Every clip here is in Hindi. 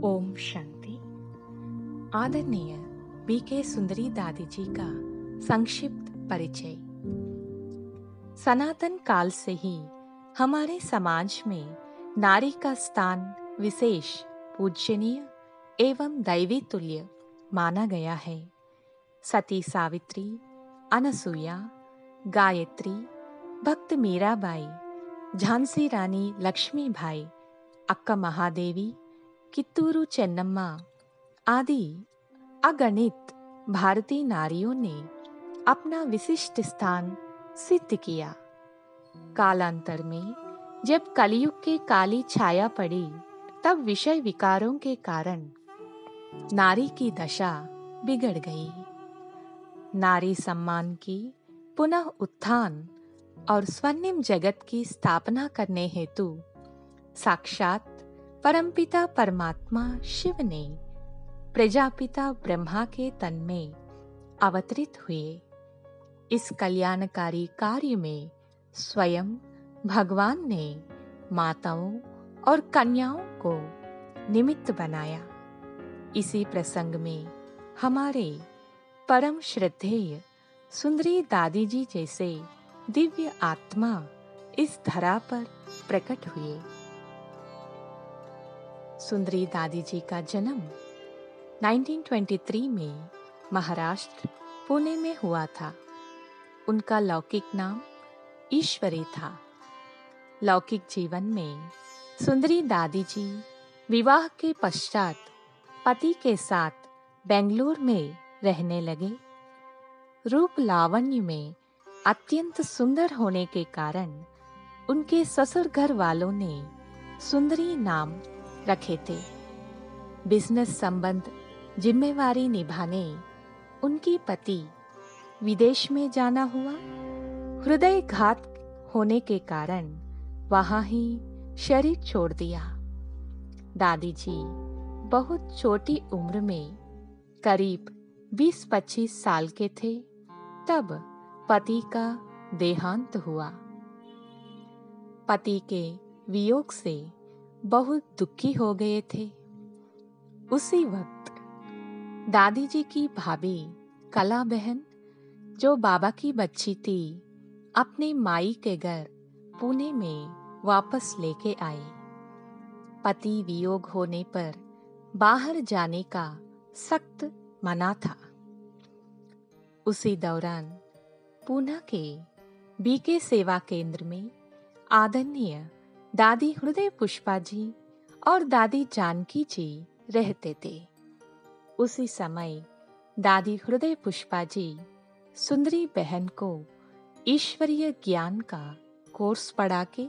ओम शांति। आदरणीय बीके सुंदरी दादी जी का संक्षिप्त परिचय। सनातन काल से ही हमारे समाज में नारी का स्थान विशेष, पूजनीय एवं दैवी तुल्य माना गया है। सती सावित्री, अनसुईया, गायत्री, भक्त मीराबाई, झांसी रानी लक्ष्मीबाई, अक्का महादेवी, कित्तूरू चेन्नम्मा आदि अगणित भारतीय नारियों ने अपना विशिष्ट स्थान सिद्ध किया। कालांतर में जब कलयुग की काली छाया पड़ी, तब विषय विकारों के कारण नारी की दशा बिगड़ गई। नारी सम्मान की पुनः उत्थान और स्वर्णिम जगत की स्थापना करने हेतु साक्षात परमपिता परमात्मा शिव ने प्रजापिता ब्रह्मा के तन में अवतरित हुए। इस कल्याणकारी कार्य में स्वयं भगवान ने माताओं और कन्याओं को निमित्त बनाया। इसी प्रसंग में हमारे परम श्रद्धेय सुंदरी दादी जी जैसे दिव्य आत्मा इस धरा पर प्रकट हुए। सुंदरी दादी जी का जन्म 1923 में महाराष्ट्र पुणे में हुआ था। उनका लौकिक नाम ईश्वरी था। लौकिक जीवन में सुंदरी दादी जी विवाह के पश्चात पति के साथ बेंगलुरु में रहने लगे। रूप लावण्य में अत्यंत सुंदर होने के कारण उनके ससुर घर वालों ने सुंदरी नाम रखे थे। बिजनेस संबंध जिम्मेवारी निभाने उनकी पति विदेश में जाना हुआ। हृदयघात होने के कारण वहां ही शरीर छोड़ दिया। दादी जी बहुत छोटी उम्र में, करीब 20-25 साल के थे, तब पति का देहांत हुआ। पति के वियोग से बहुत दुखी हो गए थे। उसी वक्त दादी जी की भाभी कला बहन, जो बाबा की बच्ची थी, अपने माई के घर पुणे में वापस लेके आई। पति वियोग होने पर बाहर जाने का सख्त मना था। उसी दौरान पुणे के बीके सेवा केंद्र में आदरणीय दादी हृदय पुष्पा जी और दादी जानकी जी रहते थे। उसी समय दादी हृदय पुष्पा जी सुंदरी बहन को ईश्वरीय ज्ञान का कोर्स पढ़ा के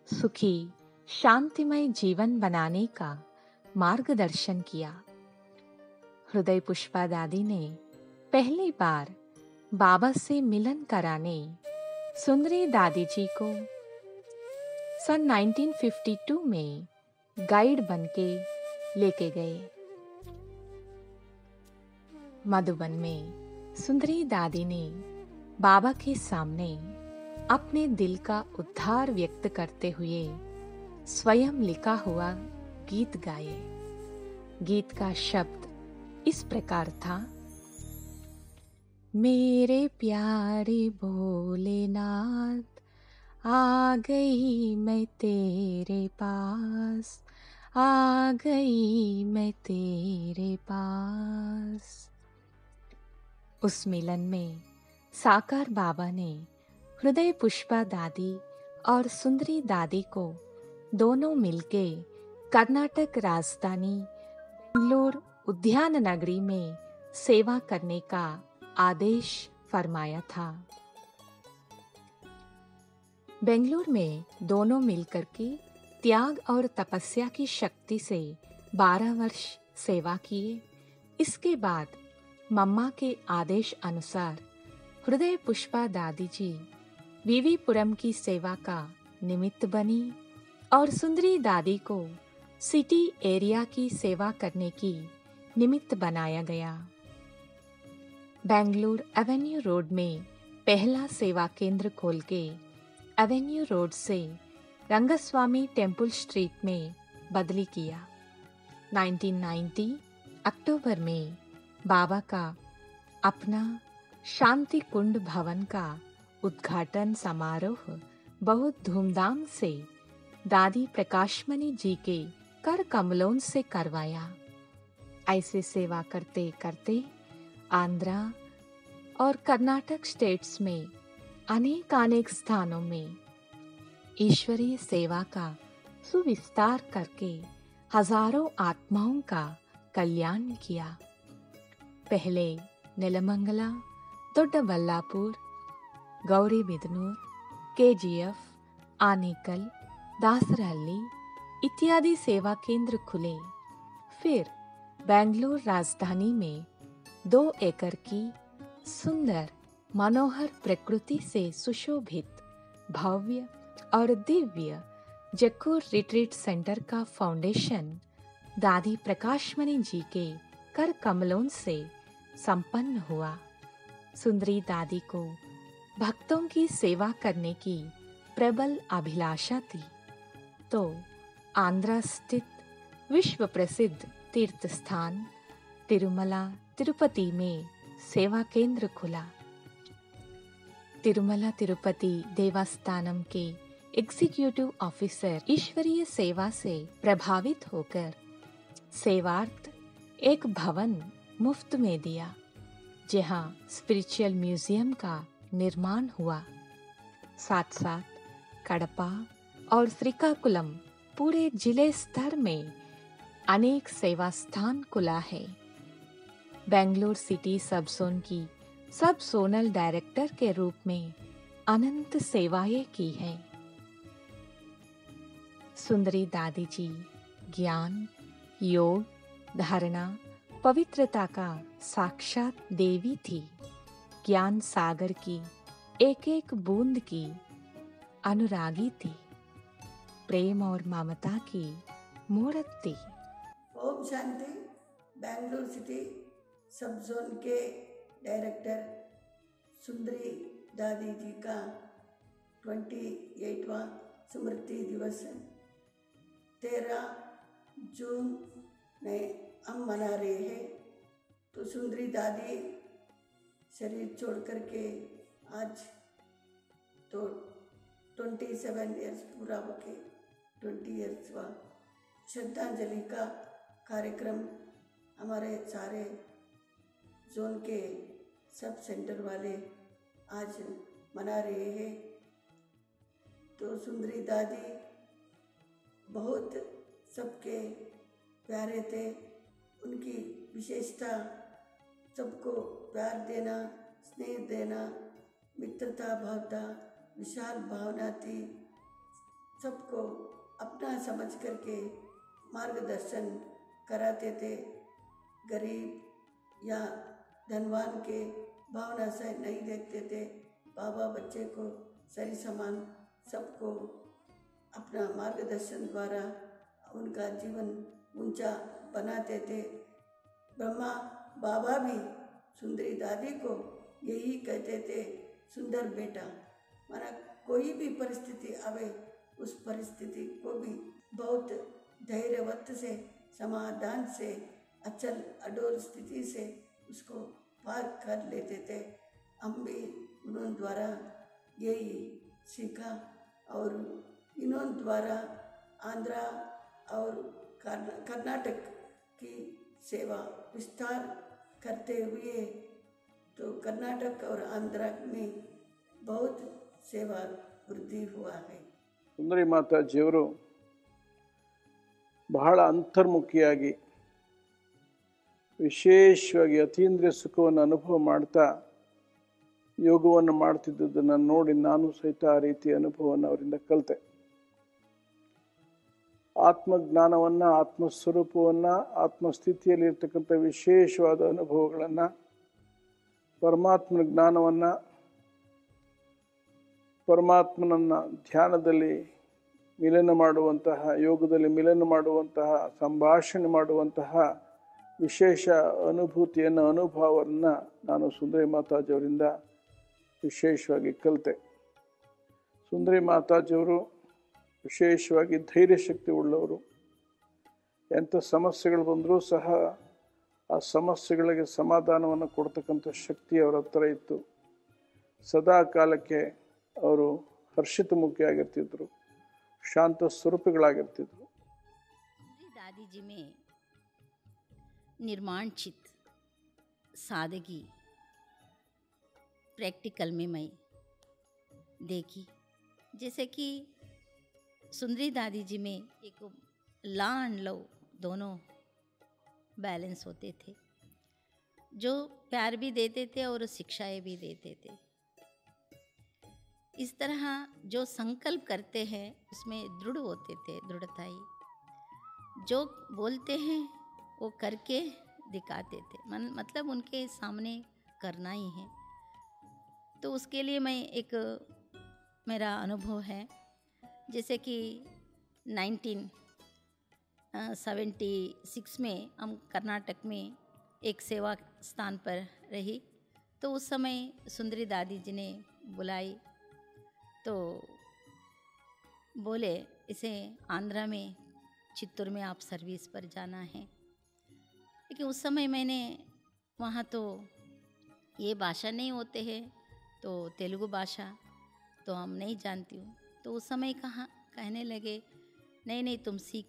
सुखी शांतिमय जीवन बनाने का मार्गदर्शन किया। हृदय पुष्पा दादी ने पहली बार बाबा से मिलन कराने सुंदरी दादी जी को सन 1952 में गाइड बनके लेके गए। मधुबन में सुंदरी दादी ने बाबा के सामने अपने दिल का उद्धार व्यक्त करते हुए स्वयं लिखा हुआ गीत गाए। गीत का शब्द इस प्रकार था: मेरे प्यारे भोलेनाथ, आ गई मैं तेरे पास, आ गई मैं तेरे पास। उस मिलन में साकार बाबा ने हृदय पुष्पा दादी और सुंदरी दादी को दोनों मिलके कर्नाटक राजधानी बेंगलुरु उद्यान नगरी में सेवा करने का आदेश फरमाया था। बेंगलुरु में दोनों मिलकर के त्याग और तपस्या की शक्ति से 12 वर्ष सेवा किए। इसके बाद मम्मा के आदेश अनुसार हृदय पुष्पा दादी जी वीवीपुरम की सेवा का निमित्त बनी और सुंदरी दादी को सिटी एरिया की सेवा करने की निमित्त बनाया गया। बेंगलुरु एवेन्यू रोड में पहला सेवा केंद्र खोल के एवेन्यू रोड से रंगस्वामी टेम्पल स्ट्रीट में बदली किया। 1990 अक्टूबर में बाबा का अपना शांति कुंड भवन का उद्घाटन समारोह बहुत धूमधाम से दादी प्रकाशमणि जी के कर कमलों से करवाया। ऐसे सेवा करते करते आंध्रा और कर्नाटक स्टेट्स में अनेक स्थानों में ईश्वरीय सेवा का सुविस्तार करके हजारों आत्माओं का कल्याण किया। पहले नेलमंगला, दोड्डबल्लापुर, गौरीबिदनूर, केजीएफ, आनेकल, दासरहल्ली इत्यादि सेवा केंद्र खुले। फिर बेंगलुरु राजधानी में 2 एकड़ की सुंदर मनोहर प्रकृति से सुशोभित भव्य और दिव्य जक्कूर रिट्रीट सेंटर का फाउंडेशन दादी प्रकाशमणि जी के कर कमलों से संपन्न हुआ। सुंदरी दादी को भक्तों की सेवा करने की प्रबल अभिलाषा थी, तो आंध्रा स्थित विश्व प्रसिद्ध तीर्थ स्थान तिरुमला तिरुपति में सेवा केंद्र खुला। तिरुमला तिरुपति देवस्थानम के एग्जीक्यूटिव ऑफिसर ईश्वरीय सेवा से प्रभावित होकर सेवार्थ एक भवन मुफ्त में दिया, जहां स्पिरिचुअल म्यूजियम का निर्माण हुआ। साथ साथ कडपा और श्रीकाकुलम पूरे जिले स्तर में अनेक सेवा स्थान खुला है। बेंगलुरु सिटी सब जोन की सब जोनल डायरेक्टर के रूप में अनंत सेवाएं की हैं। सुंदरी दादी जी ज्ञान, योग, धारणा, पवित्रता का साक्षात देवी थी। ज्ञान सागर की एक एक बूंद की अनुरागी थी, प्रेम और ममता की मूर्त थी। ओम शांति। बेंगलुरु सिटी सब जोन के डायरेक्टर सुंदरी दादी जी का 28वां स्मृति दिवस 13 जून में हम मना रहे हैं। तो सुंदरी दादी शरीर छोड़ करके आज तो 27 इयर्स पूरा होके 20 इयर्स हुआ। श्रद्धांजलि का कार्यक्रम हमारे सारे जोन के सब सेंटर वाले आज मना रहे हैं। तो सुंदरी दादी बहुत सबके प्यारे थे। उनकी विशेषता सबको प्यार देना, स्नेह देना, मित्रता भावना, विशाल भावना थी। सबको अपना समझ करके मार्गदर्शन कराते थे। गरीब या धनवान के भावना से नहीं देखते थे। बाबा बच्चे को सही समान सबको अपना मार्गदर्शन द्वारा उनका जीवन ऊंचा बनाते थे। ब्रह्मा बाबा भी सुंदरी दादी को यही कहते थे, सुंदर बेटा। माना कोई भी परिस्थिति आवे उस परिस्थिति को भी बहुत धैर्यवत से, समाधान से, अचल अडोल स्थिति से उसको पार कर लेते थे। हम भी उन्होंने द्वारा यही सीखा और इन्होंने द्वारा आंध्रा और कर्नाटक की सेवा विस्तार करते हुए तो कर्नाटक और आंध्रा में बहुत सेवा ವೃದ್ಧಿ हुआ है। ಸುಂದರಿ ಮಾತಾಜಿಯವರು ಬಹಳ ಅಂತರ್ಮುಖಿಯಾಗಿ ವಿಶೇಷವಾಗಿ ಅತೀಂದ್ರಿಯ ಸುಖವನ್ನು ಅನುಭವ ಮಾಡ್ತಾ ಯೋಗವನ್ನು ಮಾಡ್ತಿದ್ದುದನ್ನು ನೋಡಿ ನಾನು ಸಹಿತ ಆ ರೀತಿಯ ಅನುಭವವನ್ನು ಅವರಿಂದ ಕಲಿತೆ. ಆತ್ಮಜ್ಞಾನವನ್ನು, ಆತ್ಮಸ್ವರೂಪವನ್ನು, ಆತ್ಮಸ್ಥಿತಿಯಲ್ಲಿ ಇರ್ತಕ್ಕಂಥ ವಿಶೇಷವಾದ ಅನುಭವಗಳನ್ನು, ಪರಮಾತ್ಮನ ಜ್ಞಾನವನ್ನು, ಪರಮಾತ್ಮನನ್ನು ಧ್ಯಾನದಲ್ಲಿ ಮಿಲನ ಮಾಡುವಂತಹ, ಯೋಗದಲ್ಲಿ ಮಿಲನ ಮಾಡುವಂತಹ, ಸಂಭಾಷಣೆ ಮಾಡುವಂತಹ ವಿಶೇಷ ಅನುಭೂತಿಯನ್ನು, ಅನುಭವವನ್ನು ನಾನು ಸುಂದರಿ ಮಾತಾಜಿಯವರಿಂದ ವಿಶೇಷವಾಗಿ ಕಲಿತೆ. ಸುಂದರಿ ಮಾತಾಜಿಯವರು ವಿಶೇಷವಾಗಿ ಧೈರ್ಯ ಶಕ್ತಿ ಉಳ್ಳವರು. ಎಂಥ ಸಮಸ್ಯೆಗಳು ಬಂದರೂ ಸಹ ಆ ಸಮಸ್ಯೆಗಳಿಗೆ ಸಮಾಧಾನವನ್ನು ಕೊಡ್ತಕ್ಕಂಥ ಶಕ್ತಿ ಅವರ ಹತ್ರ ಇತ್ತು. ಸದಾ ಕಾಲಕ್ಕೆ ಅವರು ಹರ್ಷಿತಮುಖಿಯಾಗಿರ್ತಿದ್ರು, ಶಾಂತ ಸ್ವರೂಪಿಗಳಾಗಿರ್ತಿದ್ರು. दादी जी में निर्माण चित्त, सादगी प्रैक्टिकल में मैं देखी. जैसे कि सुंदरी दादी जी में एक ला एंड लव दोनों बैलेंस होते थे, जो प्यार भी देते थे और शिक्षाएं भी देते थे. इस तरह जो संकल्प करते हैं उसमें दृढ़ होते थे, दृढ़ताई. जो बोलते हैं वो करके दिखाते थे, मतलब उनके सामने करना ही है. तो उसके लिए मैं एक मेरा अनुभव है. जैसे कि 1976 में हम कर्नाटक में एक सेवा स्थान पर रही. तो उस समय सुंदरी दादी जी ने बुलाई, तो बोले इसे आंध्रा में चित्तूर में आप सर्विस पर जाना है. लेकिन उस समय मैंने वहाँ तो ये भाषा नहीं होते हैं, तो तेलुगु भाषा तो हम नहीं जानती हूँ. तो उस समय कहने लगे नहीं तुम सीख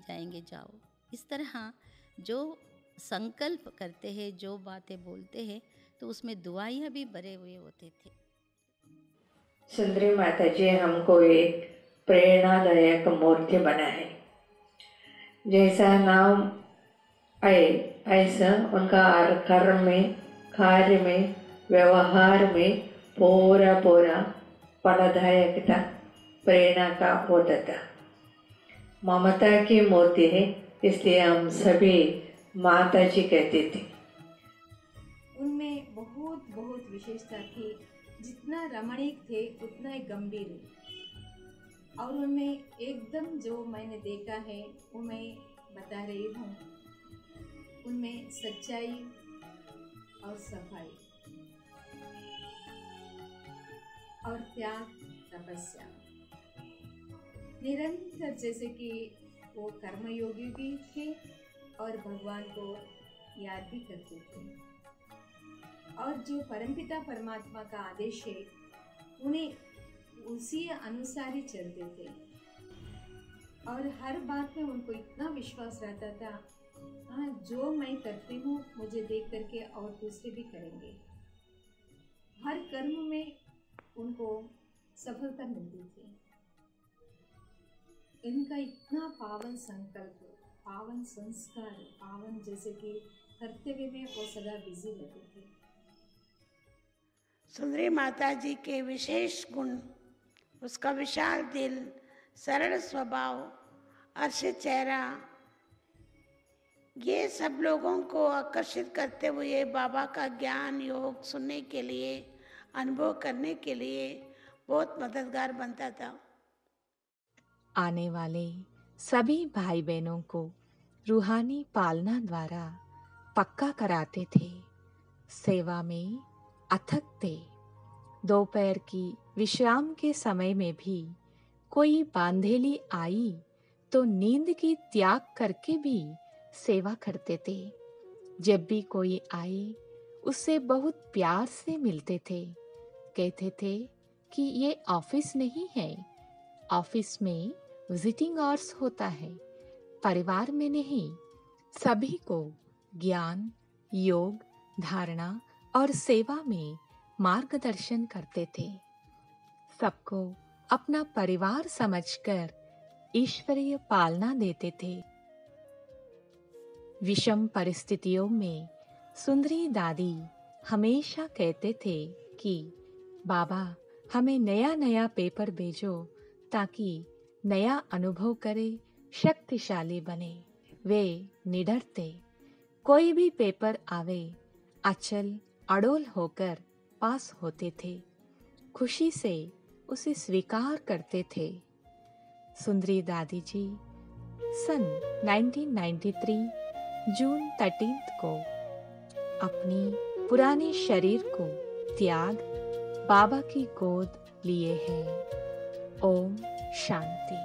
जाएंगे, जाओ. इस तरह जो संकल्प करते हैं, जो बातें बोलते हैं, तो उसमें दुआएं भी भरे हुए होते थे. सुंदरी माता जी हमको एक प्रेरणादायक मूर्ति बना है. जैसा नाम आए ऐसा उनका कर्म में, कार्य में, व्यवहार में पूरा फलदायकता, प्रेरणा का होता था. ममता की मूर्ति है, इसलिए हम सभी माता जी कहते थे. उनमें बहुत विशेषता थी. जितना रमणीक थे उतना ही गंभीर. और उनमें एकदम जो मैंने देखा है वो मैं बता रही हूँ. उनमें सच्चाई और सफाई और त्याग, तपस्या निरंतर, जैसे कि वो कर्मयोगी भी थे और भगवान को याद भी करते थे. और जो परमपिता परमात्मा का आदेश है उन्हें उसी अनुसार ही चलते थे. और हर बात में उनको इतना विश्वास रहता था, हाँ जो मैं करती हूँ मुझे देख करके और दूसरे भी करेंगे. हर कर्म में उनको सफलता मिलती थी. इनका इतना पावन संकल्प, पावन संस्कार, पावन जैसे कि कर्तव्य में वो सदा बिजी रहते थे. सुंदरी माता जी के विशेष गुण, उसका विशाल दिल, सरल स्वभाव, हर्षित चेहरा, ये सब लोगों को आकर्षित करते हुए बाबा का ज्ञान योग सुनने के लिए, अनुभव करने के लिए बहुत मददगार बनता था. आने वाले सभी भाई बहनों को रूहानी पालना द्वारा पक्का कराते थे. सेवा में अथक थे. दोपहर की विश्राम के समय में भी कोई बांधेली आई तो नींद की त्याग करके भी सेवा करते थे. जब भी कोई आए उससे बहुत प्यार से मिलते थे. कहते थे कि ये ऑफिस नहीं है, ऑफिस में विजिटिंग आवर्स होता है, परिवार में नहीं. सभी को ज्ञान, योग, धारणा और सेवा में मार्गदर्शन करते थे. सबको अपना परिवार समझकर ईश्वरीय पालना देते थे. विषम परिस्थितियों में सुंदरी दादी हमेशा कहते थे कि बाबा हमें नया नया पेपर भेजो ताकि नया अनुभव करे, शक्तिशाली बने. वे निडर थे. कोई भी पेपर आवे अचल अडोल होकर पास होते थे. खुशी से उसे स्वीकार करते थे. सुंदरी दादी जी सन 1993 जून 13 को अपनी पुराने शरीर को त्याग बाबा की गोद लिए हैं. ओम शांति.